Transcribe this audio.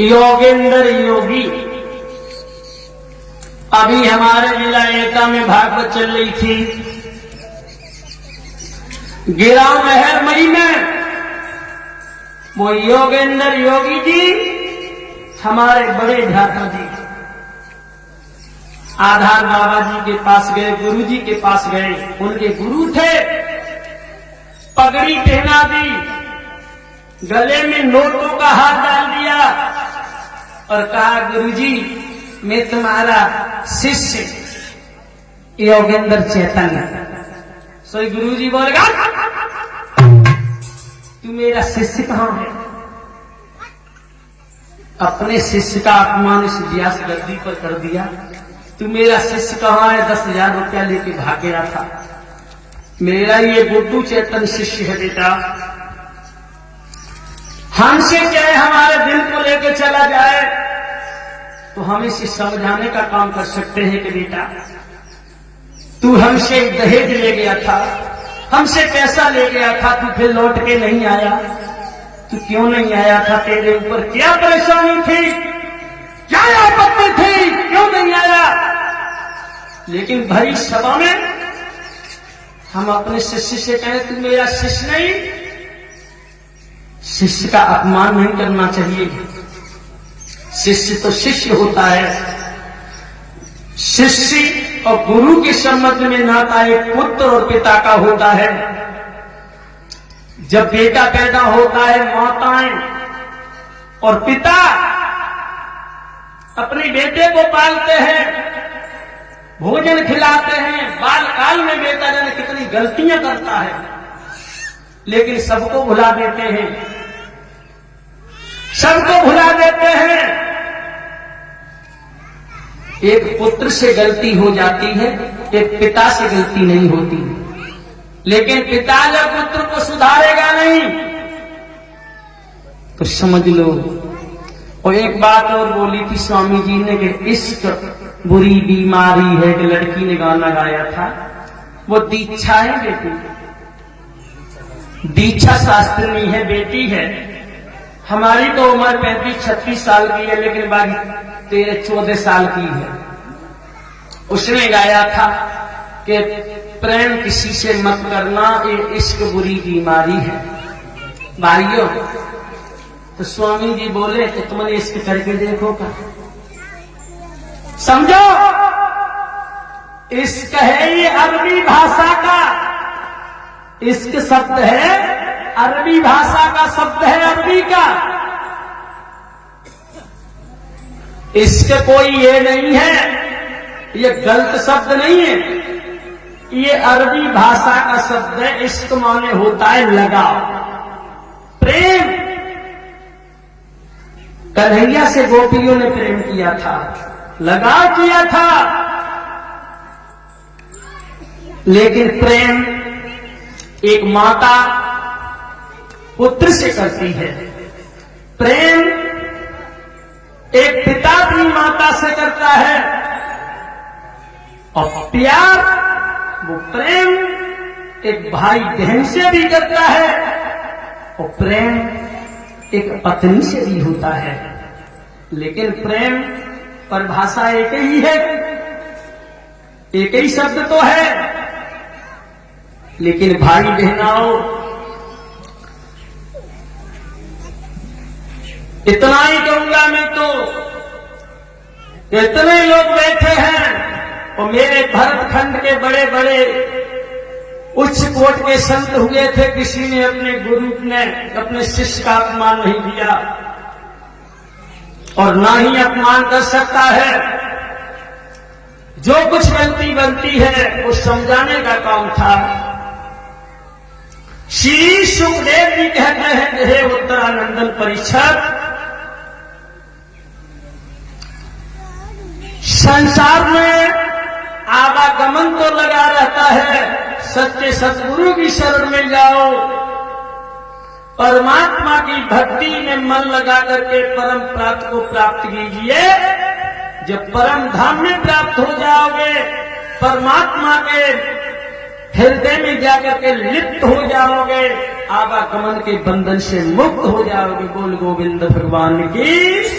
योगेंद्र योगी। अभी हमारे जिला एटा में भागवत चल रही थी, गिरा महर मई में वो योगेंद्र योगी जी हमारे बड़े भ्राता जी आधार बाबा जी के पास गए, गुरु जी के पास गए। उनके गुरु थे, पगड़ी पहना दी, गले में नोटों का हाथ डाल दिया और कहा, गुरु जी मैं तुम्हारा शिष्य योगेंद्र चैतन्य। सो गुरु जी बोलेगा, तू मेरा शिष्य कहां है? अपने शिष्य का अपमान इस व्यास गद्दी पर कर दिया। तू मेरा शिष्य कहां है? 10,000 रुपया लेके भाग गया था। मेरा ये गुड्डू चैतन्य शिष्य है बेटा। हमसे चाहे हमारे दिल को लेके चला जाए तो हम इसे समझाने का काम कर सकते हैं कि बेटा तू हमसे दहेज ले गया था, हमसे पैसा ले गया था, तू फिर लौट के नहीं आया। तू क्यों नहीं आया था? तेरे ऊपर क्या परेशानी थी, क्या आपत्ति थी, क्यों नहीं आया? लेकिन भरी सभा में हम अपने शिष्य से कहें तू मेरा शिष्य नहीं, शिष्य का अपमान नहीं करना चाहिए। शिष्य तो शिष्य होता है। शिष्य और गुरु के संबंध में नाता एक पुत्र और पिता का होता है। जब बेटा पैदा होता है, माताएं और पिता अपने बेटे को पालते हैं, भोजन खिलाते हैं। बालकाल में बेटा जाने कितनी गलतियां करता है, लेकिन सबको भुला देते हैं, सबको भुला देते हैं। एक पुत्र से गलती हो जाती है, एक पिता से गलती नहीं होती। लेकिन पिता जब पुत्र को सुधारेगा नहीं तो समझ लो। और एक बात और बोली थी स्वामी जी ने कि इश्क बुरी बीमारी है, कि लड़की ने गाना गाया था, वो दीक्षा है बेटी, दीक्षा शास्त्री है, बेटी है। हमारी तो उम्र 35-36 साल की है, लेकिन बाकी 13-14 साल की है। उसने गाया था कि प्रेम किसी से मत करना, ये इश्क बुरी बीमारी है। भाइयों, तो स्वामी जी बोले कि तुमने इश्क करके देखो का, समझो इश्क है ये अरबी भाषा का, इश्क शब्द है अरबी भाषा का शब्द है, अरबी का। इश्क कोई ये नहीं है, ये गलत शब्द नहीं है, ये अरबी भाषा का शब्द है। इश्क माने होता है लगाव, प्रेम। कन्हैया से गोपियों ने प्रेम किया था, लगाव किया था। लेकिन प्रेम एक माता पुत्र से करती है, प्रेम एक पिता भी माता से करता है, और प्यार वो प्रेम एक भाई बहन से भी करता है, और प्रेम एक पत्नी से भी होता है। लेकिन प्रेम परिभाषा एक ही है, एक ही शब्द तो है। लेकिन भाई बहनाओं, इतना ही कहूंगा मैं तो, इतने लोग बैठे हैं और मेरे भरतखंड के बड़े बड़े उच्च कोट के संत हुए थे, किसी ने अपने गुरु ने अपने शिष्य का अपमान नहीं किया और ना ही अपमान कर सकता है। जो कुछ गलती बनती है वो समझाने का काम था। श्री सुखदेव जी कहते हैं, हे उत्तरानंदन परिषद, संसार में आवागमन तो लगा रहता है, सच्चे सतगुरु की शरण में जाओ, परमात्मा की भक्ति में मन लगा करके परम प्राप्त को प्राप्त कीजिए। जब परम धाम में प्राप्त हो जाओगे, परमात्मा के हृदय में जाकर के लिप्त हो जाओगे, आवागमन के बंधन से मुक्त हो जाओगे। बोल गोविंद भगवान की।